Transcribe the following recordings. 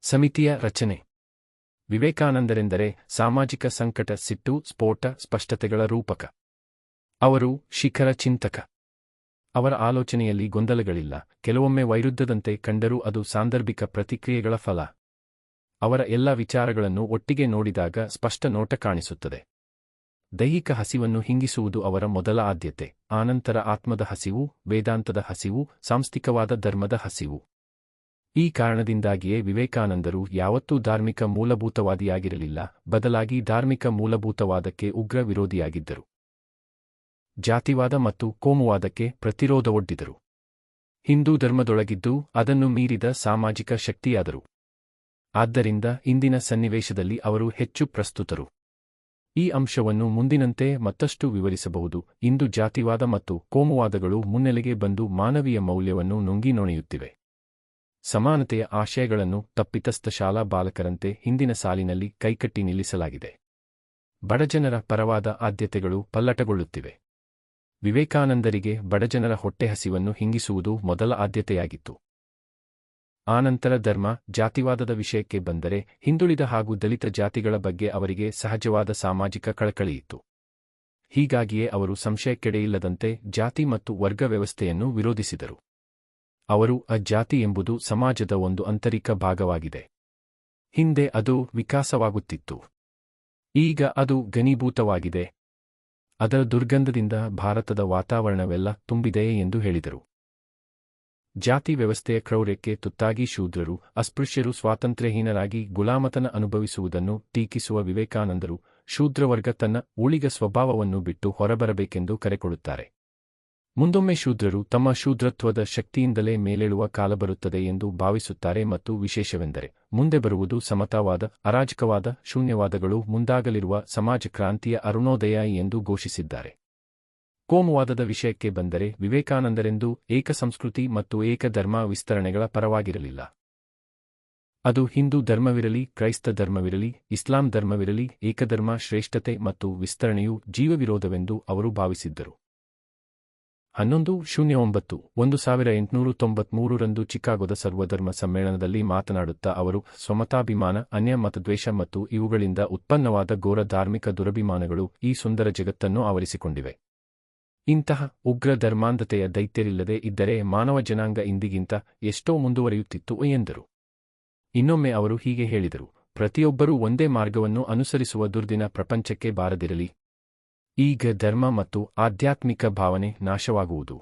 ಸಮಿತಿಯ ರಚನೆ. ವಿವೇಕಾನಂದರೆಂದರೆ ಸಾಮಾಜಿಕ ಸಂಕಟ, ಸಿಟ್ಟು, ಸ್ಫೋಟ, ಸ್ಪಷ್ಟತೆಗಳ ರೂಪಕ. ಅವರು ಶಿಖರ ಚಿಂತಕ. ಅವರ ಆಲೋಚನೆಯಲ್ಲಿ ಗೊಂದಲಗಳಿಲ್ಲ, ಕೆಲವೊಮ್ಮೆ ವೈರುಧ್ಯದಂತೆ ಕಂಡರೂ ಅದು ಸಾಂದರ್ಭಿಕ ಪ್ರತಿಕ್ರಿಯೆಗಳ ಫಲ. ಅವರ ಎಲ್ಲ ವಿಚಾರಗಳನ್ನು ಒಟ್ಟಿಗೆ ನೋಡಿದಾಗ ಸ್ಪಷ್ಟ ನೋಟ ಕಾಣಿಸುತ್ತದೆ. ದೈಹಿಕ ಹಸಿವನ್ನು ಹಿಂಗಿಸುವುದು ಅವರ ಮೊದಲ ಆದ್ಯತೆ, ಆನಂತರ ಆತ್ಮದ ಹಸಿವು, ವೇದಾಂತದ ಹಸಿವು, ಸಾಂಸ್ಥಿಕವಾದ ಧರ್ಮದ ಹಸಿವು. ಈ ಕಾರಣದಿಂದಾಗಿಯೇ ವಿವೇಕಾನಂದರು ಯಾವತ್ತೂ ಧಾರ್ಮಿಕ ಮೂಲಭೂತವಾದಿಯಾಗಿರಲಿಲ್ಲ, ಬದಲಾಗಿ ಧಾರ್ಮಿಕ ಮೂಲಭೂತವಾದಕ್ಕೆ ಉಗ್ರ ವಿರೋಧಿಯಾಗಿದ್ದರು. ಜಾತಿವಾದ ಮತ್ತು ಕೋಮುವಾದಕ್ಕೆ ಪ್ರತಿರೋಧವೊಡ್ಡಿದರು. ಹಿಂದೂ ಧರ್ಮದೊಳಗಿದ್ದು ಅದನ್ನು ಮೀರಿದ ಸಾಮಾಜಿಕ ಶಕ್ತಿಯಾದರು. ಆದ್ದರಿಂದ ಇಂದಿನ ಸನ್ನಿವೇಶದಲ್ಲಿ ಅವರು ಹೆಚ್ಚು ಪ್ರಸ್ತುತರು. ಈ ಅಂಶವನ್ನು ಮುಂದಿನಂತೆ ಮತ್ತಷ್ಟು ವಿವರಿಸಬಹುದು. ಇಂದು ಜಾತಿವಾದ ಮತ್ತು ಕೋಮುವಾದಗಳು ಮುನ್ನೆಲೆಗೆ ಬಂದು ಮಾನವೀಯ ಮೌಲ್ಯವನ್ನು ನುಂಗಿ ನೊಣೆಯುತ್ತಿವೆ. ಸಮಾನತೆಯ ಆಶಯಗಳನ್ನು ತಪ್ಪಿತಸ್ಥ ಶಾಲಾ ಬಾಲಕರಂತೆ ಹಿಂದಿನ ಸಾಲಿನಲ್ಲಿ ಕೈಕಟ್ಟಿ ನಿಲ್ಲಿಸಲಾಗಿದೆ. ಬಡಜನರ ಪರವಾದ ಆದ್ಯತೆಗಳು ಪಲ್ಲಟಗೊಳ್ಳುತ್ತಿವೆ. ವಿವೇಕಾನಂದರಿಗೆ ಬಡಜನರ ಹೊಟ್ಟೆಹಸಿವನ್ನು ಹಿಂಗಿಸುವುದು ಮೊದಲ ಆದ್ಯತೆಯಾಗಿತ್ತು. ಆನಂತರ ಧರ್ಮ, ಜಾತಿವಾದದ ವಿಷಯಕ್ಕೆ ಬಂದರೆ ಹಿಂದುಳಿದ ಹಾಗೂ ದಲಿತ ಜಾತಿಗಳ ಬಗ್ಗೆ ಅವರಿಗೆ ಸಹಜವಾದ ಸಾಮಾಜಿಕ ಕಳಕಳಿಯಿತ್ತು. ಹೀಗಾಗಿಯೇ ಅವರು ಸಂಶಯಕ್ಕೆಡೆಯಿಲ್ಲದಂತೆ ಜಾತಿ ಮತ್ತು ವರ್ಗ ವ್ಯವಸ್ಥೆಯನ್ನು ವಿರೋಧಿಸಿದರು. ಅವರು ಜಾತಿ ಎಂಬುದು ಸಮಾಜದ ಒಂದು ಆಂತರಿಕ ಭಾಗವಾಗಿದೆ. ಹಿಂದೆ ಅದು ವಿಕಾಸವಾಗುತ್ತಿತ್ತು. ಈಗ ಅದು ಘನೀಭೂತವಾಗಿದೆ. ಅದರ ದುರ್ಗಂಧದಿಂದ ಭಾರತದ ವಾತಾವರಣವೆಲ್ಲ ತುಂಬಿದೆ ಎಂದು ಹೇಳಿದರು. ಜಾತಿ ವ್ಯವಸ್ಥೆಯ ಕ್ರೌರ್ಯಕ್ಕೆ ತುತ್ತಾಗಿ ಶೂದ್ರರು, ಅಸ್ಪೃಶ್ಯರು ಸ್ವಾತಂತ್ರ್ಯಹೀನರಾಗಿ ಗುಲಾಮತನ ಅನುಭವಿಸುವುದನ್ನು ಟೀಕಿಸುವ ವಿವೇಕಾನಂದರು ಶೂದ್ರವರ್ಗ ತನ್ನ ಊಳಿಗ ಸ್ವಭಾವವನ್ನು ಬಿಟ್ಟು ಹೊರಬರಬೇಕೆಂದು ಕರೆಕೊಡುತ್ತಾರೆ. ಮುಂದೊಮ್ಮೆ ಶೂದ್ರರು ತಮ್ಮ ಶೂದ್ರತ್ವದ ಶಕ್ತಿಯಿಂದಲೇ ಮೇಲೇಳುವ ಕಾಲ ಬರುತ್ತದೆ ಎಂದು ಭಾವಿಸುತ್ತಾರೆ ಮತ್ತು ವಿಶೇಷವೆಂದರೆ ಮುಂದೆ ಬರುವುದು ಸಮತಾವಾದ, ಅರಾಜಕವಾದ, ಶೂನ್ಯವಾದಗಳು ಮುಂದಾಗಲಿರುವ ಸಮಾಜ ಕ್ರಾಂತಿಯ ಅರುಣೋದಯ ಎಂದು ಘೋಷಿಸಿದ್ದಾರೆ. ಕೋಮುವಾದದ ವಿಷಯಕ್ಕೆ ಬಂದರೆ ವಿವೇಕಾನಂದರೆಂದು ಏಕ ಸಂಸ್ಕೃತಿ ಮತ್ತು ಏಕಧರ್ಮ ವಿಸ್ತರಣೆಗಳ ಪರವಾಗಿರಲಿಲ್ಲ. ಅದು ಹಿಂದೂ ಧರ್ಮವಿರಲಿ, ಕ್ರೈಸ್ತ ಧರ್ಮವಿರಲಿ, ಇಸ್ಲಾಂ ಧರ್ಮವಿರಲಿ, ಏಕಧರ್ಮ ಶ್ರೇಷ್ಠತೆ ಮತ್ತು ವಿಸ್ತರಣೆಯು ಜೀವವಿರೋಧವೆಂದು ಅವರು ಭಾವಿಸಿದ್ದರು. 11/09/1893 ಚಿಕಾಗೋದ ಸರ್ವಧರ್ಮ ಸಮ್ಮೇಳನದಲ್ಲಿ ಮಾತನಾಡುತ್ತಾ ಅವರು ಸ್ವಮತಾಭಿಮಾನ, ಅನ್ಯ ಮತದ್ವೇಷ ಮತ್ತು ಇವುಗಳಿಂದ ಉತ್ಪನ್ನವಾದ ಘೋರ ಧಾರ್ಮಿಕ ದುರಭಿಮಾನಗಳು ಈ ಸುಂದರ ಜಗತ್ತನ್ನು ಆವರಿಸಿಕೊಂಡಿವೆ. ಇಂತಹ ಉಗ್ರ ಧರ್ಮಾಂಧತೆಯ ದೈತ್ಯರಿಲ್ಲದೆ ಇದ್ದರೆ ಮಾನವ ಜನಾಂಗ ಇಂದಿಗಿಂತ ಎಷ್ಟೋ ಮುಂದುವರಿಯುತ್ತಿತ್ತು ಎಂದರು. ಇನ್ನೊಮ್ಮೆ ಅವರು ಹೀಗೆ ಹೇಳಿದರು: ಪ್ರತಿಯೊಬ್ಬರೂ ಒಂದೇ ಮಾರ್ಗವನ್ನು ಅನುಸರಿಸುವ ದುರ್ದಿನ ಪ್ರಪಂಚಕ್ಕೆ ಬಾರದಿರಲಿ. ಈಗ ಧರ್ಮ ಮತ್ತು ಆಧ್ಯಾತ್ಮಿಕ ಭಾವನೆ ನಾಶವಾಗುವುದು.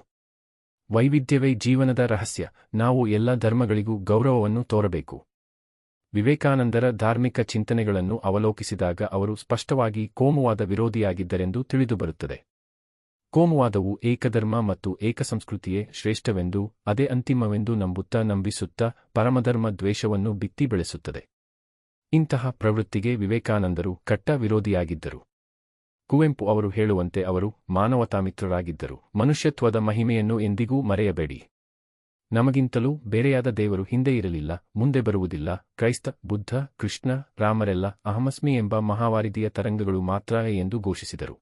ವೈವಿಧ್ಯವೇ ಜೀವನದ ರಹಸ್ಯ. ನಾವು ಎಲ್ಲ ಧರ್ಮಗಳಿಗೂ ಗೌರವವನ್ನು ತೋರಬೇಕು. ವಿವೇಕಾನಂದರ ಧಾರ್ಮಿಕ ಚಿಂತನೆಗಳನ್ನು ಅವಲೋಕಿಸಿದಾಗ ಅವರು ಸ್ಪಷ್ಟವಾಗಿ ಕೋಮುವಾದ ವಿರೋಧಿಯಾಗಿದ್ದರೆಂದು ತಿಳಿದುಬರುತ್ತದೆ. ಕೋಮುವಾದವು ಏಕಧರ್ಮ ಮತ್ತು ಏಕಸಂಸ್ಕೃತಿಯೇ ಶ್ರೇಷ್ಠವೆಂದು, ಅದೇ ಅಂತಿಮವೆಂದು ನಂಬಿಸುತ್ತಾ ಪರಮಧರ್ಮ ದ್ವೇಷವನ್ನು ಬಿತ್ತಿ ಬೆಳೆಸುತ್ತದೆ. ಇಂತಹ ಪ್ರವೃತ್ತಿಗೆ ವಿವೇಕಾನಂದರು ಕಟ್ಟ ವಿರೋಧಿಯಾಗಿದ್ದರು. ಕುವೆಂಪು ಅವರು ಹೇಳುವಂತೆ ಅವರು ಮಾನವತಾಮಿತ್ರರಾಗಿದ್ದರು. ಮನುಷ್ಯತ್ವದ ಮಹಿಮೆಯನ್ನು ಎಂದಿಗೂ ಮರೆಯಬೇಡಿ. ನಮಗಿಂತಲೂ ಬೇರೆಯಾದ ದೇವರು ಹಿಂದೆ ಇರಲಿಲ್ಲ, ಮುಂದೆ ಬರುವುದಿಲ್ಲ. ಕ್ರೈಸ್ತ, ಬುದ್ಧ, ಕೃಷ್ಣ, ರಾಮರೆಲ್ಲ ಅಹಮಸ್ಮಿ ಎಂಬ ಮಹಾವಾರಿದಿಯ ತರಂಗಗಳು ಮಾತ್ರ ಎಂದು ಘೋಷಿಸಿದರು.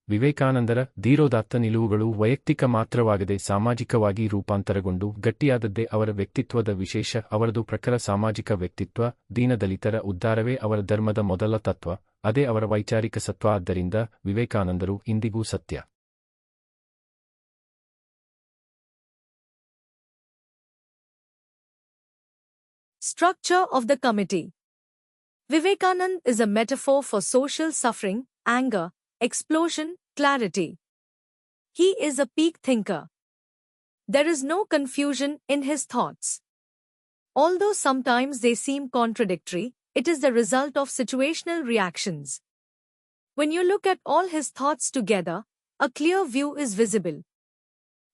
ವಿವೇಕಾನಂದರ ಧೀರೋದಾತ್ತ ನಿಲುವುಗಳು ವೈಯಕ್ತಿಕ ಮಾತ್ರವಾಗದೆ ಸಾಮಾಜಿಕವಾಗಿ ರೂಪಾಂತರಗೊಂಡು ಗಟ್ಟಿಯಾದದ್ದೇ ಅವರ ವ್ಯಕ್ತಿತ್ವದ ವಿಶೇಷ. ಅವರದು ಪ್ರಖರ ಸಾಮಾಜಿಕ ವ್ಯಕ್ತಿತ್ವ. ದೀನದಲಿತರ ಉದ್ಧಾರವೇ ಅವರ ಧರ್ಮದ ಮೊದಲ ತತ್ವ. ಅದೇ ಅವರ ವೈಚಾರಿಕ ಸತ್ವ. ಆದ್ದರಿಂದ ವಿವೇಕಾನಂದರು ಇಂದಿಗೂ ಸತ್ಯ. Structure of the committee. Vivekanand is a metaphor for social suffering, anger, explosion, clarity. He is a peak thinker. There is no confusion in his thoughts. Although sometimes they seem contradictory, it is the result of situational reactions. When you look at all his thoughts together, a clear view is visible.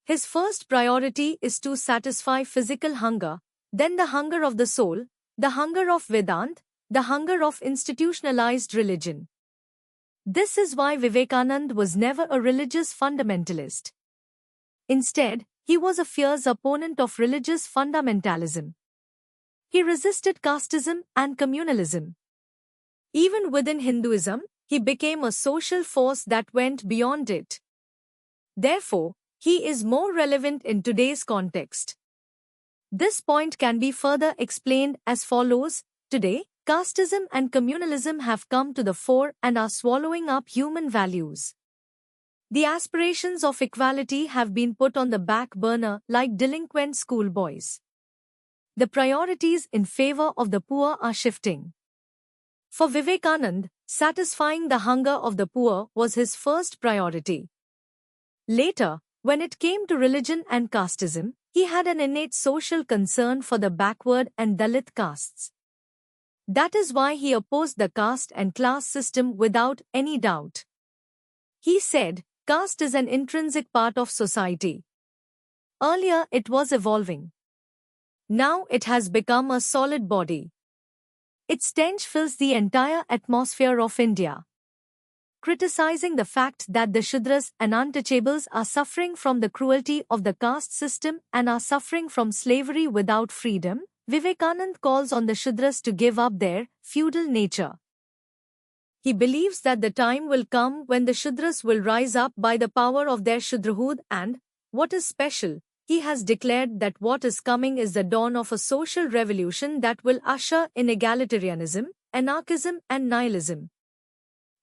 His first priority is to satisfy physical hunger, then the hunger of the soul, the hunger of Vedanta, the hunger of institutionalized religion. This is why Vivekanand was never a religious fundamentalist. Instead, he was a fierce opponent of religious fundamentalism. He resisted casteism and communalism. Even within Hinduism, he became a social force that went beyond it. Therefore, he is more relevant in today's context. This point can be further explained as follows. Today, casteism and communalism have come to the fore and are swallowing up human values. The aspirations of equality have been put on the back burner like delinquent schoolboys. The priorities in favor of the poor are shifting. For Vivekanand, satisfying the hunger of the poor was his first priority. Later, when it came to religion and casteism, he had an innate social concern for the backward and Dalit castes. That is why he opposed the caste and class system without any doubt. He said, caste is an intrinsic part of society. Earlier it was evolving. Now it has become a solid body. Its stench fills the entire atmosphere of India. Criticizing the fact that the Shudras and untouchables are suffering from the cruelty of the caste system and are suffering from slavery without freedom, Vivekanand calls on the Shudras to give up their feudal nature. He believes that the time will come when the Shudras will rise up by the power of their Shudrahood and, what is special, he has declared that what is coming is the dawn of a social revolution that will usher in egalitarianism, anarchism and nihilism.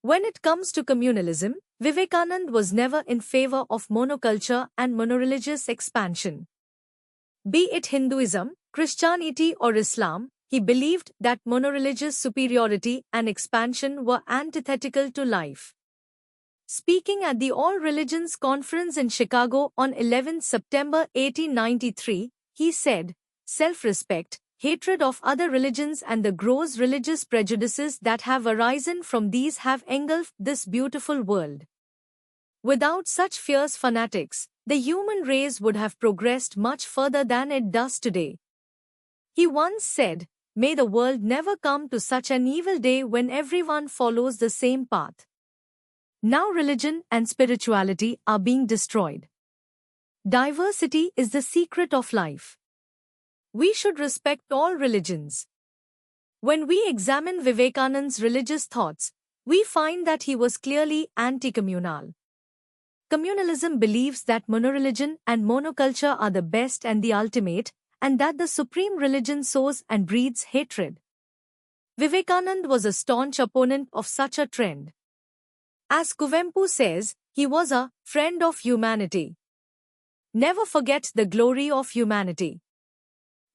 When it comes to communalism, Vivekanand was never in favor of monoculture and monoreligious expansion. Be it Hinduism, Christianity or Islam, he believed that monoreligious superiority and expansion were antithetical to life. Speaking at the All Religions Conference in Chicago on 11 September 1893, he said, "Self-respect, hatred of other religions and the gross religious prejudices that have arisen from these have engulfed this beautiful world. Without such fierce fanatics, the human race would have progressed much further than it does today." He once said, "May the world never come to such an evil day when everyone follows the same path." Now religion and spirituality are being destroyed. Diversity is the secret of life. We should respect all religions. When we examine Vivekanand's religious thoughts, we find that he was clearly anti-communal. Communalism believes that monoreligion and monoculture are the best and the ultimate, and that the supreme religion sows and breeds hatred. Vivekanand was a staunch opponent of such a trend. As Kuvempu says, he was a friend of humanity. Never forget the glory of humanity.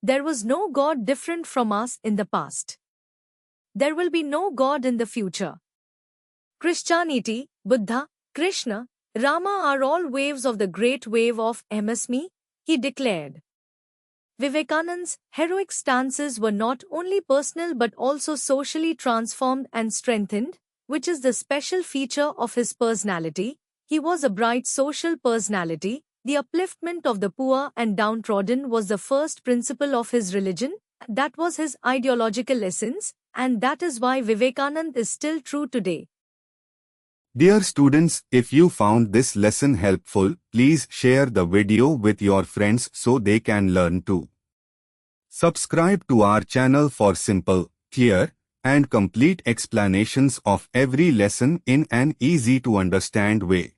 There was no God different from us in the past. There will be no God in the future. Christianity, Buddha, Krishna, Rama are all waves of the great wave of MS-me, he declared. Vivekanand's heroic stances were not only personal but also socially transformed and strengthened, which is the special feature of his personality. He was a bright social personality. The upliftment of the poor and downtrodden was the first principle of his religion. That was his ideological essence, and that is why Vivekanand is still true today. Dear students, if you found this lesson helpful, please share the video with your friends so they can learn too. Subscribe to our channel for simple, clear, and complete explanations of every lesson in an easy-to-understand way.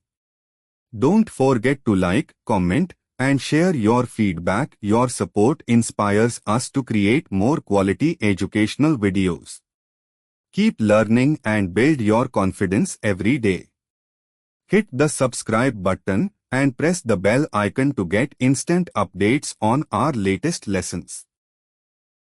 Don't forget to like, comment, and share your feedback. Your support inspires us to create more quality educational videos. Keep learning and build your confidence every day. Hit the subscribe button and press the bell icon to get instant updates on our latest lessons.